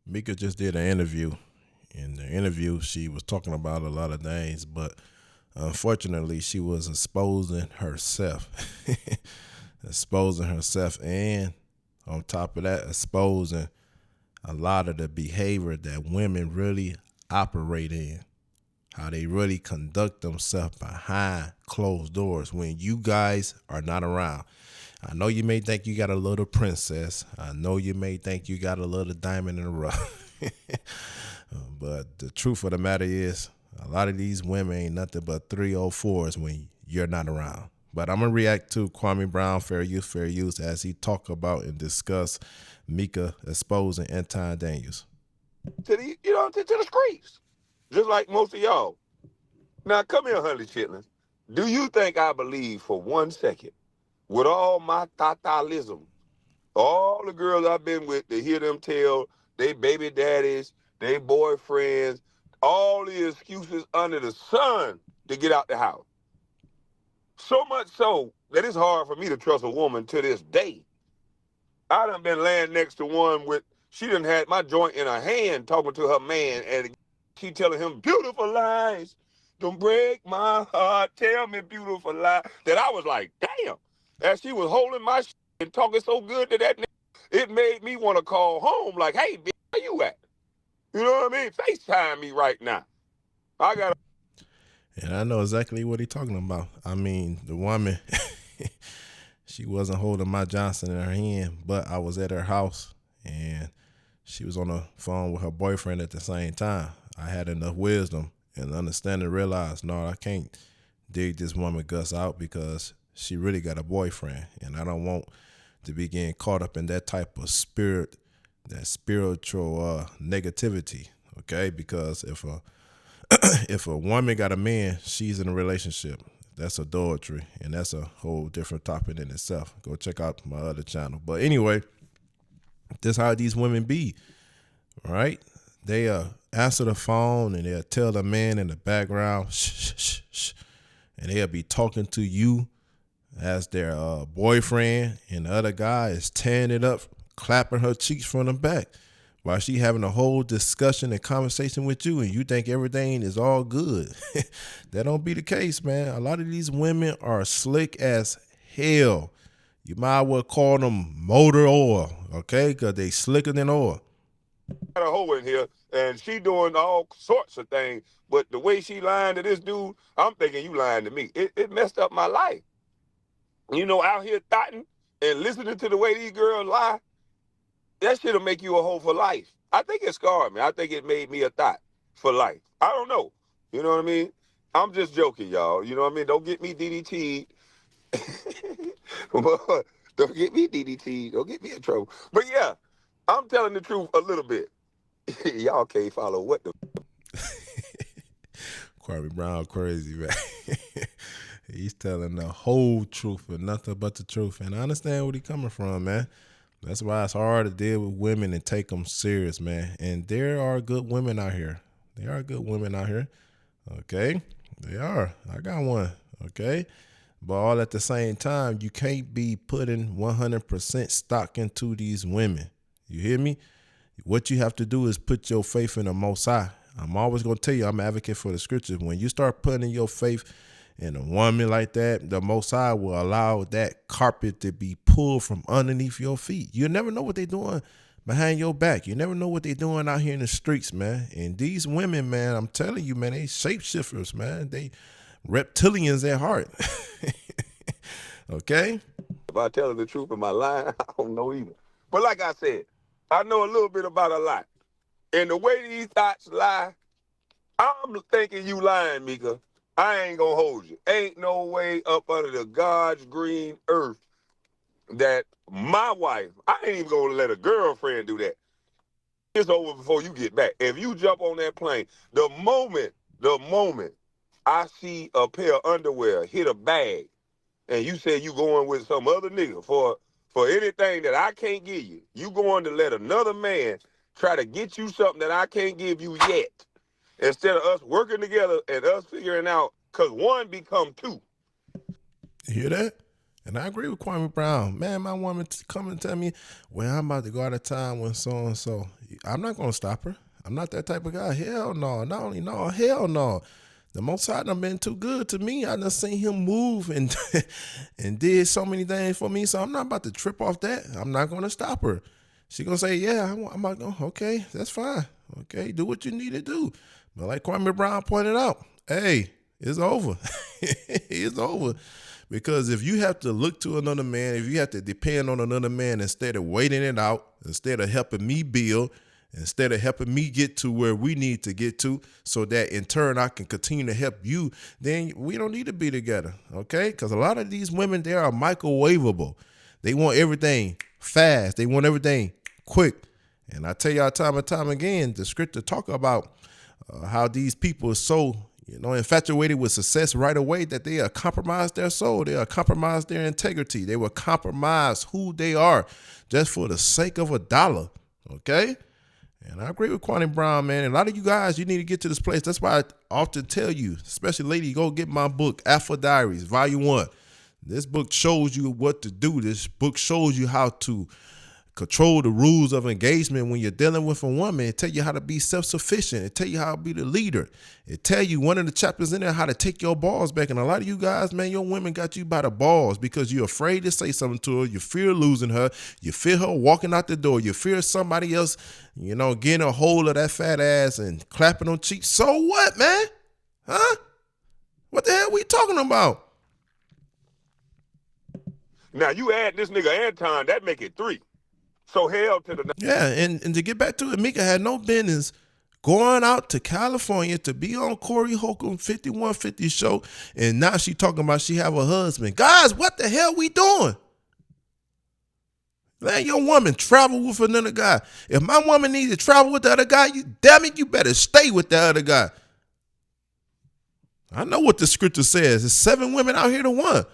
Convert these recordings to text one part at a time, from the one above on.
Micca just did an interview. In the interview, she was talking about a lot of things, but unfortunately, she was exposing herself. Exposing herself, and on top of that, exposing a lot of the behavior that women really operate in, how they really conduct themselves behind closed doors when you guys are not around. I know you may think you got a little princess. I know you may think you got a little diamond in the rough. But the truth of the matter is, a lot of these women ain't nothing but 304s when you're not around. But I'm going to react to Kwame Brown, Fair Use, as he talk about and discuss Micca Exposing Anton Daniels. To the, to the streets, just like most of y'all. Now, come here, honey chitlins. Do you think I believe for 1 second, with all my tatalism, all the girls I've been with, to hear them tell they baby daddies, they boyfriends, all the excuses under the sun to get out the house? So much so that it's hard for me to trust a woman to this day. I done been laying next to one with, she done had my joint in her hand talking to her man, and she telling him beautiful lies. Don't break my heart, tell me beautiful lies. That I was like, damn. As she was holding my shit and talking so good to that nigga, it made me want to call home like, hey, bitch, where you at? You know what I mean? FaceTime me right now. I got to. And I know exactly what he's talking about. I mean, the woman, she wasn't holding my Johnson in her hand, but I was at her house and she was on the phone with her boyfriend at the same time. I had enough wisdom and understanding to realize, no, I can't dig this woman guts out because she really got a boyfriend. And I don't want to be getting caught up in that type of spirit, that spiritual negativity, okay? Because if a woman got a man, she's in a relationship. That's adultery, and that's a whole different topic in itself. Go check out my other channel. But anyway, this how these women be, right? They answer the phone and they'll tell the man in the background, shh, shh, shh, shh, and they'll be talking to you as their boyfriend, and the other guy is tearing it up, clapping her cheeks from the back while she having a whole discussion and conversation with you, and you think everything is all good. That don't be the case, man. A lot of these women are slick as hell. You might well call them motor oil, okay? Because they slicker than oil. Got a hoe in here, and she doing all sorts of things, but the way she lying to this dude, I'm thinking you lying to me. It messed up my life. Out here thotting and listening to the way these girls lie, that shit'll make you a hoe for life. I think it scarred me. I think it made me a thought for life. I don't know. You know what I mean? I'm just joking, y'all. You know what I mean? Don't get me DDT'd. Don't get me DDT'd. Don't get me in trouble. But yeah, I'm telling the truth a little bit. Y'all can't follow what the Kwame Brown crazy, man. He's telling the whole truth and nothing but the truth. And I understand where he's coming from, man. That's why it's hard to deal with women and take them serious, man. And there are good women out here. There are good women out here. Okay? They are. I got one. Okay? But all at the same time, you can't be putting 100% stock into these women. You hear me? What you have to do is put your faith in the Most High. I'm always going to tell you, I'm an advocate for the scriptures. When you start putting your faith in a woman like that, the Most High will allow that carpet to be pulled from underneath your feet. You never know what they're doing behind your back. You never know what they're doing out here in the streets, man. And these women, man, I'm telling you, man, they shapeshifters, man. They reptilians at heart. Okay? If I telling the truth in my line, I don't know either. But like I said, I know a little bit about a lot. And the way these thoughts lie, I'm thinking you lying, Micca. I ain't gonna hold you. Ain't no way up under the God's green earth that my wife, I ain't even gonna let a girlfriend do that. It's over before you get back. If you jump on that plane, the moment I see a pair of underwear hit a bag, and you say you going with some other nigga for anything that I can't give you, you going to let another man try to get you something that I can't give you yet, instead of us working together and us figuring out, because one become two. You hear that? And I agree with Kwame Brown. Man, my woman come and tell me, well, I'm about to go out of town with so and so. I'm not gonna stop her. I'm not that type of guy. Hell no. Not only no, hell no. The Most High done been too good to me. I done seen him move and and did so many things for me. So I'm not about to trip off that. I'm not gonna stop her. She gonna say, yeah, I'm like, oh, okay, that's fine. Okay, do what you need to do. But like Kwame Brown pointed out, hey, it's over. It's over. Because if you have to look to another man, if you have to depend on another man instead of waiting it out, instead of helping me build, instead of helping me get to where we need to get to so that in turn I can continue to help you, then we don't need to be together, okay? Because a lot of these women, they are microwavable. They want everything fast. They want everything quick. And I tell y'all time and time again, the scripture talk about how these people are so infatuated with success right away that they will compromise their soul. They will compromise their integrity. They will compromise who they are just for the sake of $1. Okay? And I agree with Kwame Brown, man. And a lot of you guys, you need to get to this place. That's why I often tell you, especially ladies, go get my book, Alpha Diaries, Volume 1. This book shows you what to do. This book shows you how to control the rules of engagement when you're dealing with a woman. It tell you how to be self-sufficient. It tell you how to be the leader. It tell you one of the chapters in there how to take your balls back. And a lot of you guys, man, your women got you by the balls because you're afraid to say something to her. You fear losing her. You fear her walking out the door. You fear somebody else, getting a hold of that fat ass and clapping on cheeks. So what, man? Huh? What the hell we talking about? Now you add this nigga Anton, that make it 3. So hell to the... Yeah, and to get back to it, Micca had no business going out to California to be on Corey Holcomb 5150 show, and now she talking about she have a husband. Guys, what the hell we doing? Let your woman travel with another guy. If my woman needs to travel with the other guy, damn it, you better stay with the other guy. I know what the scripture says. There's 7 women out here to 1.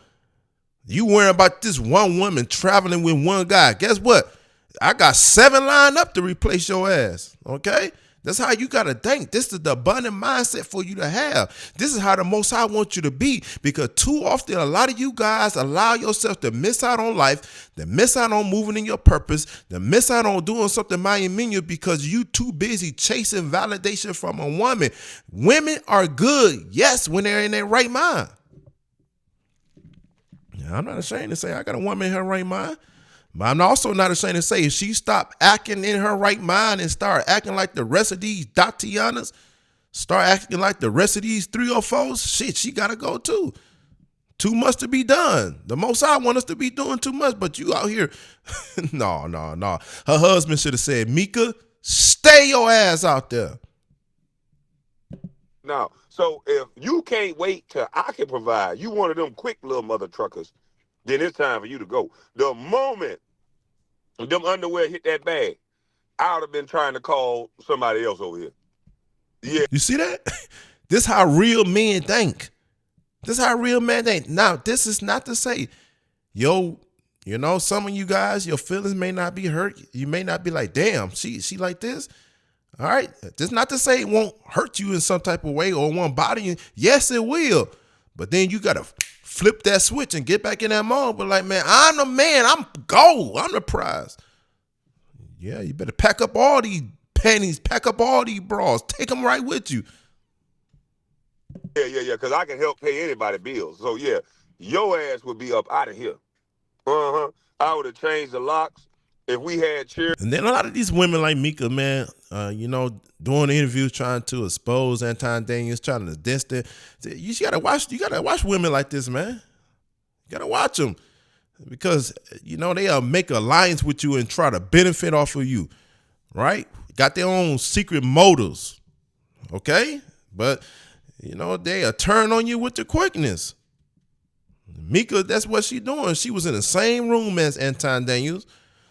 You worrying about this one woman traveling with one guy. Guess what? I got 7 lined up to replace your ass, okay? That's how you got to think. This is the abundant mindset for you to have. This is how the Most High wants you to be, because too often a lot of you guys allow yourself to miss out on life, to miss out on moving in your purpose, to miss out on doing something monumental because you too busy chasing validation from a woman. Women are good, yes, when they're in their right mind. Now, I'm not ashamed to say I got a woman in her right mind. But I'm also not ashamed to say if she stopped acting in her right mind and start acting like the rest of these Tatianas, start acting like the rest of these 304s, shit, she got to go too. Too much to be done. The Most High want us to be doing too much, but you out here, no. Her husband should have said, Micca, stay your ass out there. Now, so if you can't wait till I can provide, you one of them quick little mother truckers, then it's time for you to go. The moment them underwear hit that bag, I would have been trying to call somebody else over here. Yeah. You see that? This how real men think. This how real men think. Now, this is not to say, some of you guys, your feelings may not be hurt. You may not be like, damn, she like this. All right. This not to say it won't hurt you in some type of way or won't bother you. Yes, it will. But then you got to flip that switch and get back in that mode. But like, man, I'm the man. I'm gold. I'm the prize. Yeah, you better pack up all these panties. Pack up all these bras. Take them right with you. Yeah, because I can help pay anybody bills. So, yeah, your ass would be up out of here. I would have changed the locks if we had chairs. And then a lot of these women like Micca, man, doing interviews trying to expose Anton Daniels, trying to distance. You gotta watch women like this, man. You gotta watch them because they'll make an alliance with you and try to benefit off of you, right? Got their own secret motives, okay? But they'll turn on you with the quickness. Micca, that's what she doing. She was in the same room as Anton Daniels,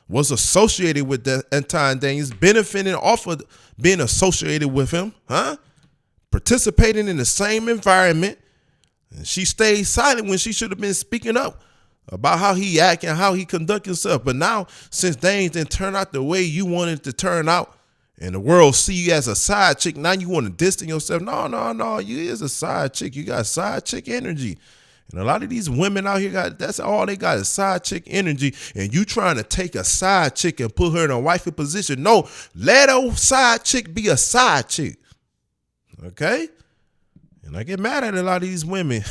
was associated with Anton Daniels, benefiting off of being associated with him, participating in the same environment. And she stayed silent when she should have been speaking up about how he act and how he conduct himself. But now, since things didn't turn out the way you wanted it to turn out, and the world see you as a side chick, now you want to distance yourself. No, you is a side chick. You got side chick energy. And a lot of these women out here that's all they got is side chick energy. And you trying to take a side chick and put her in a wifey position. No, let a side chick be a side chick. Okay? And I get mad at a lot of these women.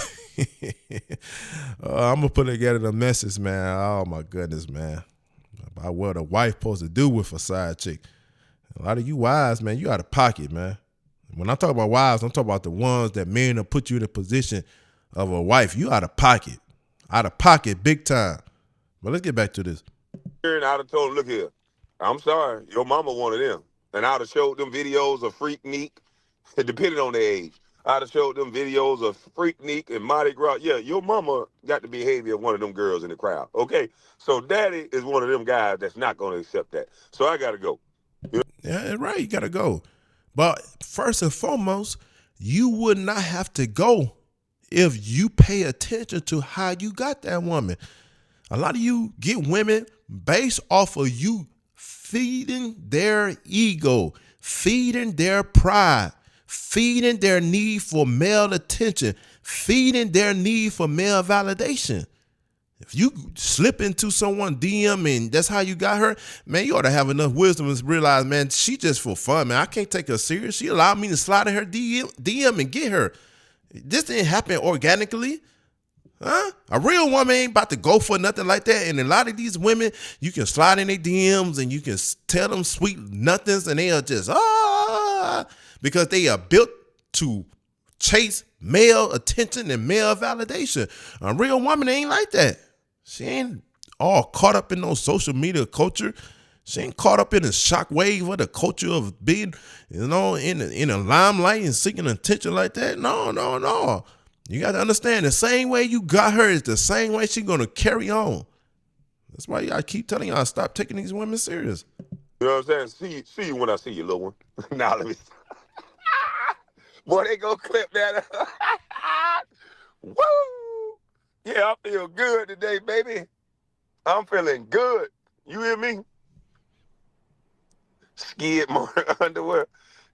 I'm going to put together a message, man. Oh, my goodness, man. About what a wife supposed to do with a side chick. A lot of you wives, man, you out of pocket, man. When I talk about wives, I'm talking about the ones that men will put you in a position of a wife. You out of pocket. Out of pocket big time. But let's get back to this. And I'd have told him, look here, I'm sorry, your mama wanted them. And I'd have showed them videos of Freaknik, depending on their age. I'd have showed them videos of Freaknik and Mardi Gras. Yeah, your mama got the behavior of one of them girls in the crowd. Okay, so daddy is one of them guys that's not going to accept that. So I got to go. Yeah, right, you got to go. But first and foremost, you would not have to go if you pay attention to how you got that woman. A lot of you get women based off of you feeding their ego, feeding their pride, feeding their need for male attention, feeding their need for male validation. If you slip into someone DM and that's how you got her, man, you ought to have enough wisdom to realize, man, she just for fun, man. I can't take her serious. She allowed me to slide in her DM and get her. This didn't happen organically. Huh? A real woman ain't about to go for nothing like that. And a lot of these women, you can slide in their DMs and you can tell them sweet nothings and they are just, because they are built to chase male attention and male validation. A real woman ain't like that. She ain't all caught up in no social media culture. She ain't caught up in the shockwave of the culture of being, in a limelight and seeking attention like that. No. You got to understand the same way you got her is the same way she's going to carry on. That's why I keep telling y'all, stop taking these women serious. You know what I'm saying? See you when I see you, little one. Now let me. Boy, they go clip that. Woo! Yeah, I feel good today, baby. I'm feeling good. You hear me? Skid more underwear.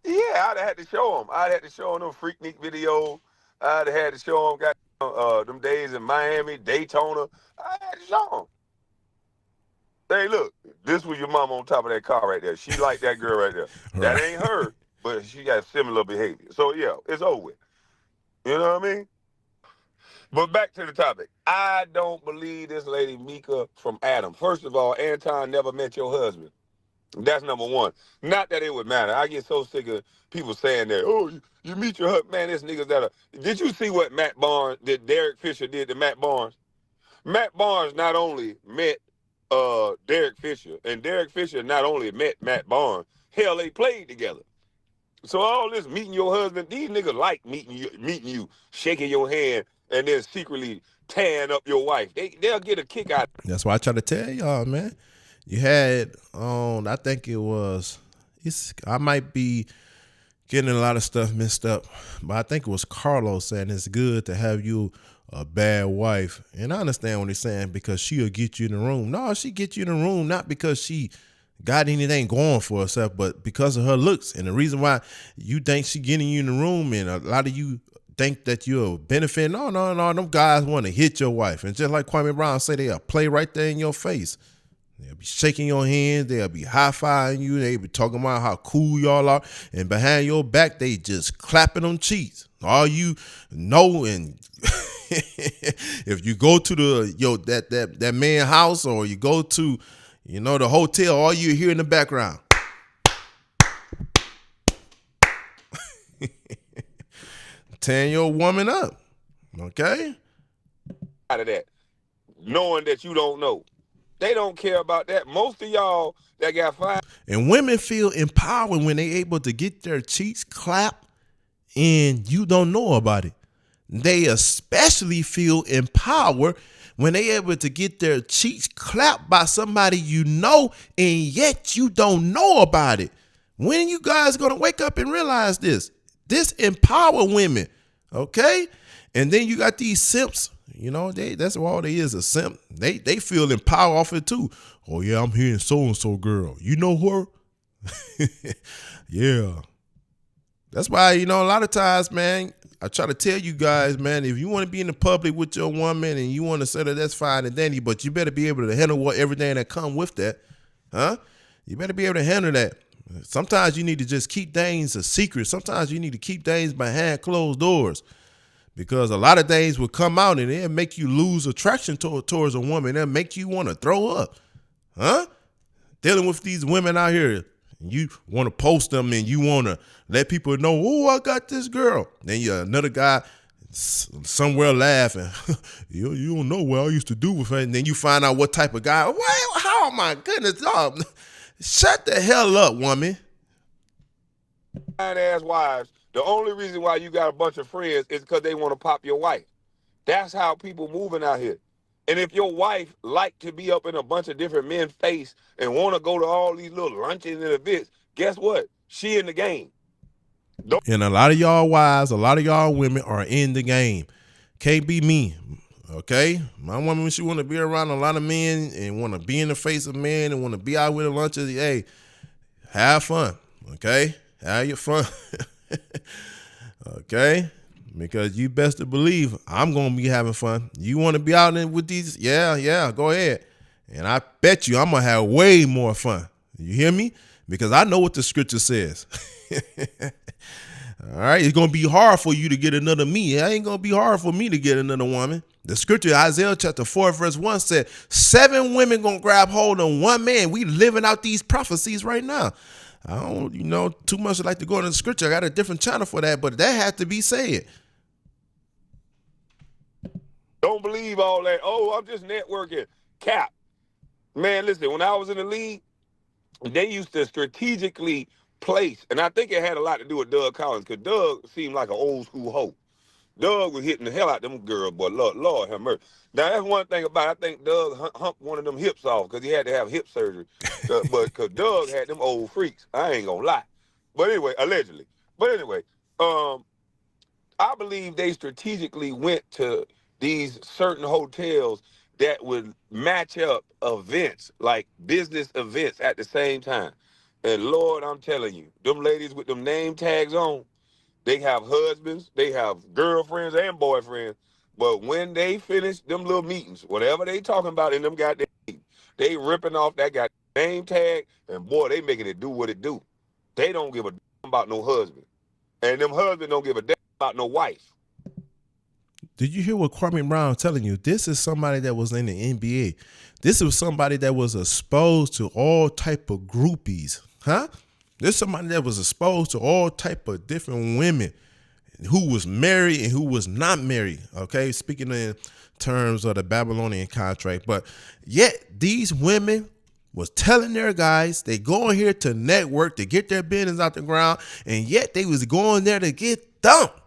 Yeah, I'd have had to show them. I'd had to show them Freaknik video. I'd have had to show them them days in Miami, Daytona. I had to show them. Hey, look, this was your mama on top of that car right there. She like that girl right there. That ain't her, but she got similar behavior. So, yeah, it's over with. You know what I mean? But back to the topic. I don't believe this lady Micca from Adam. First of all, Anton never met your husband. That's number one. Not that it would matter. I get so sick of people saying that, oh, you meet your husband. Man, there's niggas that are. Did you see what Derek Fisher did to Matt Barnes? Matt Barnes not only met Derek Fisher, and Derek Fisher not only met Matt Barnes, hell, they played together. So all this meeting your husband, these niggas like meeting you, shaking your hand, and then secretly tearing up your wife. They'll get a kick out of it. That's why I try to tell y'all, man. You had I think I might be getting a lot of stuff mixed up, but I think it was Carlos saying it's good to have you a bad wife. And I understand what he's saying because she'll get you in the room. No, she get you in the room not because she got anything going for herself, but because of her looks. And the reason why you think she getting you in the room and a lot of you think that you're benefiting. No, them guys want to hit your wife. And just like Kwame Brown say, they'll play right there in your face. They'll be shaking your hands. They'll be high-fiving you. They'll be talking about how cool y'all are. And behind your back, they just clapping on cheeks. All you know, and if you go to that man house or you go to, the hotel, all you hear in the background. Tearing your woman up. Okay? Out of that. Knowing that you don't know. They don't care about that. Most of y'all that got fired. And women feel empowered when they able to get their cheeks clapped and you don't know about it. They especially feel empowered when they able to get their cheeks clapped by somebody you know and yet you don't know about it. When you guys going to wake up and realize this? This empower women, okay? And then you got these simps. That's all they is, a simp. They feel empowered off it too. Oh yeah, I'm hearing so-and-so girl. You know her? Yeah. That's why, a lot of times, man, I try to tell you guys, man, if you want to be in the public with your woman and you want to say that, that's fine and dandy, but you better be able to handle everything that come with that, huh? You better be able to handle that. Sometimes you need to just keep things a secret. Sometimes you need to keep things behind closed doors, because a lot of things will come out and it'll make you lose attraction towards a woman. It'll make you want to throw up, huh? Dealing with these women out here. You want to post them and you want to let people know, oh, I got this girl. Then another guy somewhere laughing. you don't know what I used to do with her. And then you find out what type of guy. Oh, my goodness. Oh, shut the hell up, woman. Ass wives, the only reason why you got a bunch of friends is because they want to pop your wife. That's how people moving out here. And if your wife like to be up in a bunch of different men's face and want to go to all these little luncheons and events, guess what? She in the game. And a lot of y'all wives, a lot of y'all women are in the game. Can't be me, okay? My woman, she want to be around a lot of men and want to be in the face of men and want to be out with a lunches. Hey, have fun, okay? Have your fun, okay? Because you best to believe I'm going to be having fun. You want to be out there with these? Yeah, go ahead. And I bet you I'm going to have way more fun. You hear me? Because I know what the scripture says. All right, it's going to be hard for you to get another me. It ain't going to be hard for me to get another woman. The scripture, Isaiah chapter 4, verse 1 said, 7 women going to grab hold of one man. We living out these prophecies right now. I don't, too much like to go into the scripture. I got a different channel for that, but that had to be said. Don't believe all that. Oh, I'm just networking. Cap. Man, listen, when I was in the league, they used to strategically place, and I think it had a lot to do with Doug Collins, because Doug seemed like an old school hoe. Doug was hitting the hell out them girls, boy. Lord have mercy. Now, that's one thing about it. I think Doug humped one of them hips off because he had to have hip surgery. But because Doug had them old freaks. I ain't going to lie. But anyway, allegedly. But anyway, I believe they strategically went to these certain hotels that would match up events, like business events at the same time. And Lord, I'm telling you, them ladies with them name tags on, they have husbands, they have girlfriends and boyfriends. But when they finish them little meetings, whatever they talking about in them goddamn meetings, they ripping off that goddamn name tag, and boy, they making it do what it do. They don't give a damn about no husband. And them husbands don't give a damn about no wife. Did you hear what Kwame Brown telling you? This is somebody that was in the NBA. This was somebody that was exposed to all type of groupies, huh? This is somebody that was exposed to all type of different women, who was married and who was not married, okay? Speaking in terms of the Babylonian contract. But yet these women was telling their guys they going here to network, to get their business out the ground, and yet they was going there to get dumped.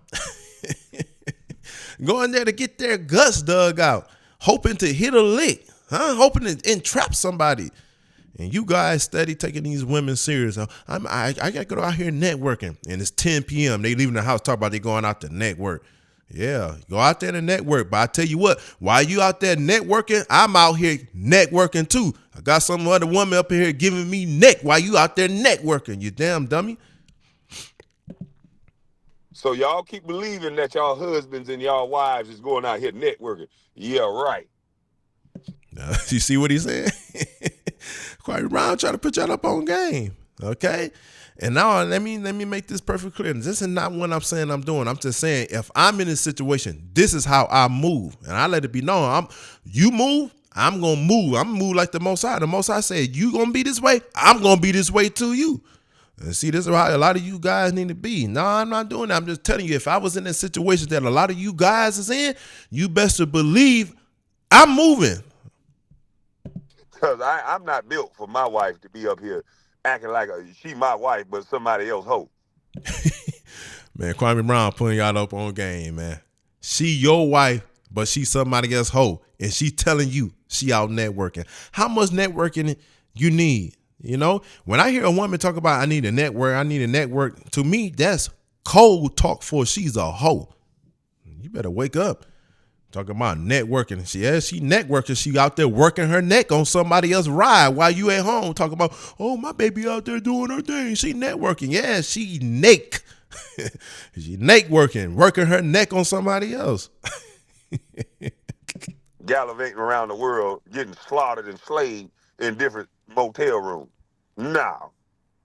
Going there to get their guts dug out, hoping to hit a lick, huh? Hoping to entrap somebody. And you guys steady taking these women serious. I got to go out here networking. And it's 10 p.m. They leaving the house, talk about they going out to network. Yeah, go out there to network. But I tell you what, while you out there networking, I'm out here networking too. I got some other woman up here giving me neck while you out there networking, you damn dummy. So y'all keep believing that y'all husbands and y'all wives is going out here networking. Yeah, right. You see what he said? Kwame Brown trying to put y'all up on game, okay? And now let me make this perfect clear. This is not what I'm saying I'm doing. I'm just saying if I'm in this situation, this is how I move, and I let it be known. You move, I'm gonna move. I'm gonna move like the Most High. The Most High said, "You gonna be this way, I'm gonna be this way to you." And see, this is how a lot of you guys need to be. No, I'm not doing that. I'm just telling you, if I was in a situation that a lot of you guys is in, you best to believe I'm moving. Because I'm not built for my wife to be up here acting like she my wife, but somebody else hoe. Man, Kwame Brown putting y'all up on game, man. She your wife, but she somebody else hoe. And she telling you she out networking. How much networking you need? You know, when I hear a woman talk about I need a network, to me, that's cold talk for she's a hoe. You better wake up. Talking about networking. She networking. She out there working her neck on somebody else's ride while you at home talking about, oh, my baby out there doing her thing. She networking. Yeah, she naked. She working her neck on somebody else. Gallivanting around the world, getting slaughtered and slaved in different motel rooms. No,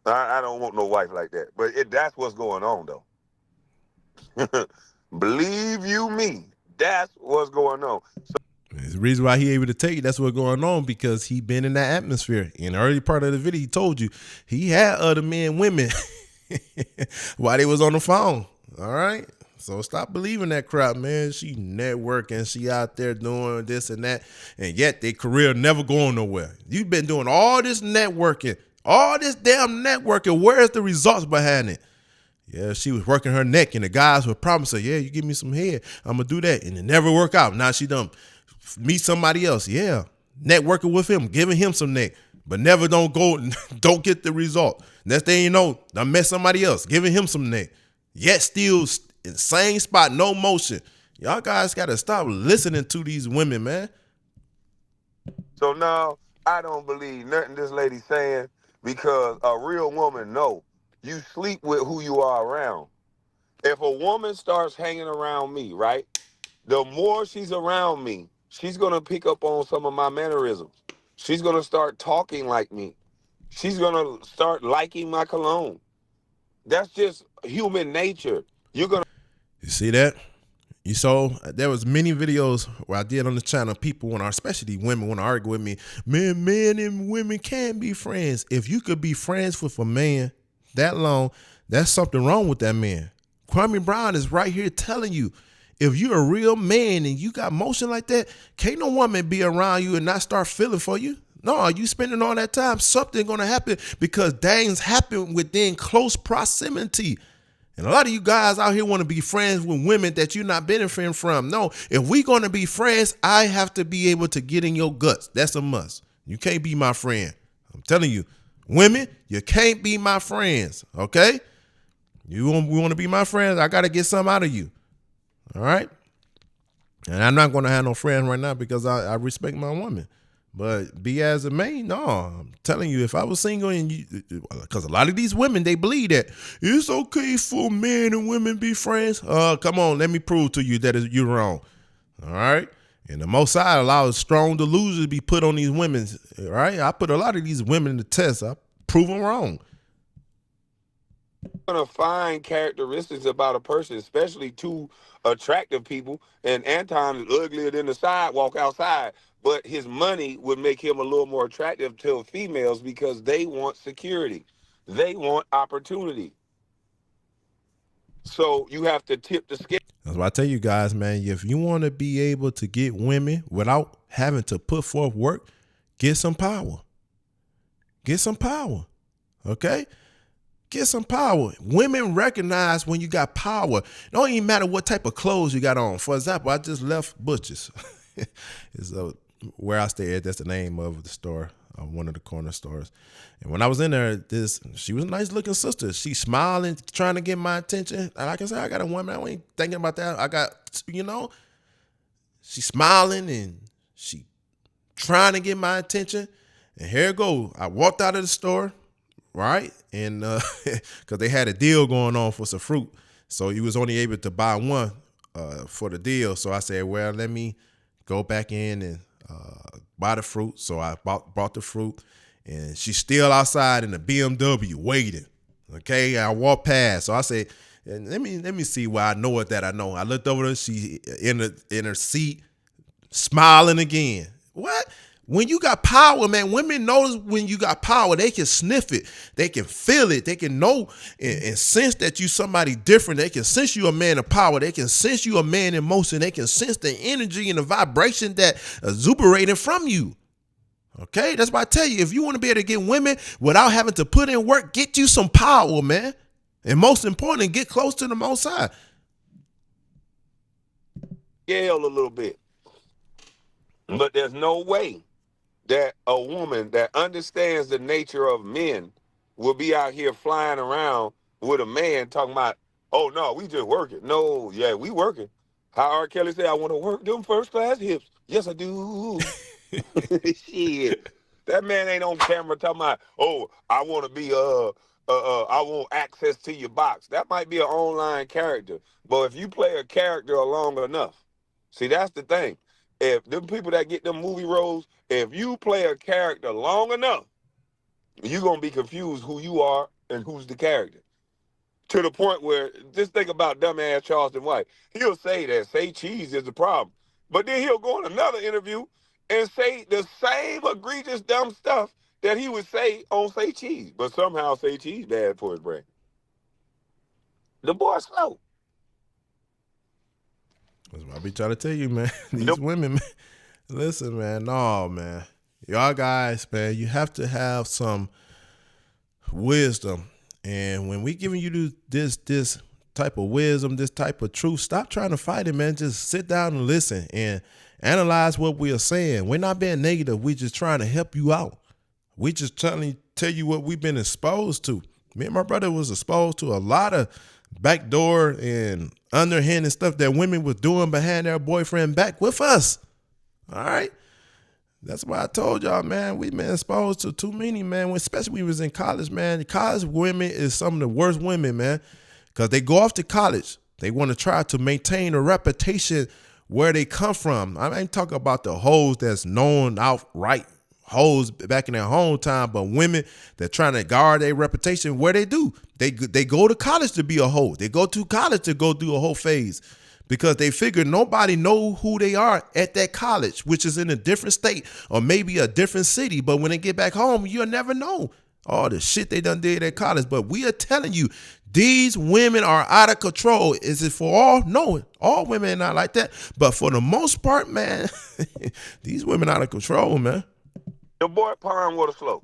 I don't want no wife like that. But that's what's going on, though. Believe you me, that's what's going on. The reason why he able to tell you that's what's going on, because he been in that atmosphere. In the early part of the video, he told you he had other men, women while they was on the phone. All right. So stop believing that crap, man. She networking, she out there doing this and that, and yet their career never going nowhere. You've been doing all this networking, all this damn networking. Where's the results behind it? Yeah, she was working her neck, and the guys would promise her, yeah, you give me some head, I'm going to do that. And it never work out. Now she done meet somebody else. Yeah, networking with him, giving him some neck, but never don't get the result. Next thing you know, I met somebody else, giving him some neck. Yet still in the same spot, no motion. Y'all guys got to stop listening to these women, man. So now I don't believe nothing this lady's saying, because a real woman know you sleep with who you are around. If a woman starts hanging around me, right, the more she's around me, she's going to pick up on some of my mannerisms. She's going to start talking like me. She's going to start liking my cologne. That's just human nature. You see that? You saw there was many videos where I did on the channel. People especially women, want to argue with me. Men and women can't be friends. If you could be friends with a man that long, that's something wrong with that man. Kwame Brown is right here telling you, if you're a real man and you got motion like that, can't no woman be around you and not start feeling for you. No, you spending all that time, something gonna happen, because things happen within close proximity. And a lot of you guys out here want to be friends with women that you're not benefiting from. No, if we gonna be friends, I have to be able to get in your guts. That's a must. You can't be my friend. I'm telling you, women, you can't be my friends, okay? We want to be my friends, I gotta get something out of you. All right? And I'm not gonna have no friends right now because I respect my woman. But be as a man, no. I'm telling you, if I was single, and because a lot of these women, they believe that it's okay for men and women be friends. Come on, let me prove to you that you're wrong. All right? And the Most High allows strong delusions to be put on these women. All right? I put a lot of these women in the test. I prove them wrong. going to find characteristics about a person, especially two attractive people. And Anton is uglier than the sidewalk outside, but his money would make him a little more attractive to females because they want security. They want opportunity. So you have to tip the scale. That's why I tell you guys, man, if you want to be able to get women without having to put forth work, get some power. Get some power. Okay? Get some power. Women recognize when you got power. It don't even matter what type of clothes you got on. For example, I just left Butcher's. It's where I stay at. That's the name of the store, one of the corner stores. And when I was in there, she was a nice looking sister. She smiling, trying to get my attention. And like I said, I got a woman. I ain't thinking about that. I got, she smiling and she trying to get my attention. And here it go. I walked out of the store, right? And because they had a deal going on for some fruit. So you was only able to buy one for the deal. So I said, well, let me go back in and buy the fruit. So I bought the fruit, and she's still outside in the BMW waiting. Okay, I walked past. So I said, let me see why I know it that I know. I looked over her. She in her seat, smiling again. What? When you got power, man, women notice when you got power. They can sniff it. They can feel it. They can know and sense that you somebody different. They can sense you a man of power. They can sense you a man in motion. They can sense the energy and the vibration that exuberating from you. Okay? That's why I tell you, if you want to be able to get women without having to put in work, get you some power, man. And most important, get close to the Most High. Scale a little bit. But there's no way that a woman that understands the nature of men will be out here flying around with a man talking about, oh, no, we just working. No, yeah, we working. How R. Kelly said, I want to work them first class hips. Yes, I do. Shit. That man ain't on camera talking about, oh, I want to be I want access to your box. That might be an online character, but if you play a character long enough, see, that's the thing. If them people that get them movie roles, if you play a character long enough, you're gonna be confused who you are and who's the character. To the point where, just think about dumbass Charleston White. He'll say that say cheese is the problem, but then he'll go on another interview and say the same egregious dumb stuff that he would say on say cheese, but somehow say cheese bad for his brain. The boy's slow. That's what I be trying to tell you, man. The, These women, man. Listen, man. No, man. Y'all guys, man, you have to have some wisdom. And when we giving you this type of wisdom, this type of truth, stop trying to fight it, man. Just sit down and listen and analyze what we are saying. We're not being negative. We're just trying to help you out. We just tell you what we've been exposed to. Me and my brother was exposed to a lot of backdoor and underhanded stuff that women was doing behind their boyfriend back with us. All right. That's why I told y'all, man, we've been exposed to too many, man, especially when we was in college, man. College women is some of the worst women, man, because they go off to college. They want to try to maintain a reputation where they come from. I ain't talking about the hoes that's known outright hoes back in their hometown, but women that trying to guard their reputation where they do. They go to college to be a hoe. They go to college to go through a whole phase because they figure nobody know who they are at that college, which is in a different state or maybe a different city. But when they get back home, you'll never know all the shit they done did at college. But we are telling you, these women are out of control. Is it for all? No, all women are not like that. But for the most part, man, these women out of control, man. the boy pond water slow.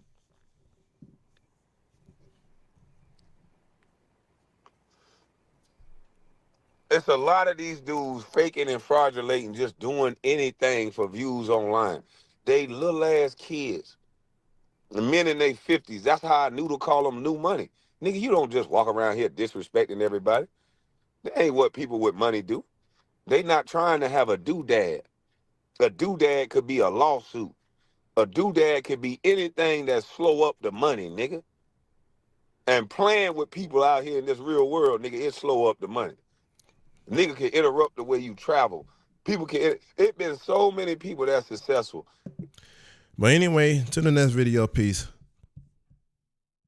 It's a lot of these dudes faking and fraudulating, just doing anything for views online. They little ass kids, the men in their 50s. That's how I knew to call them new money. Nigga, you don't just walk around here disrespecting everybody. That ain't what people with money do. They not trying to have a doodad. A doodad could be a lawsuit. A doodad could be anything that slow up the money, nigga. And playing with people out here in this real world, nigga, it slow up the money. Nigga can interrupt the way you travel. People can. It been so many people that's successful. But anyway, to the next video, peace.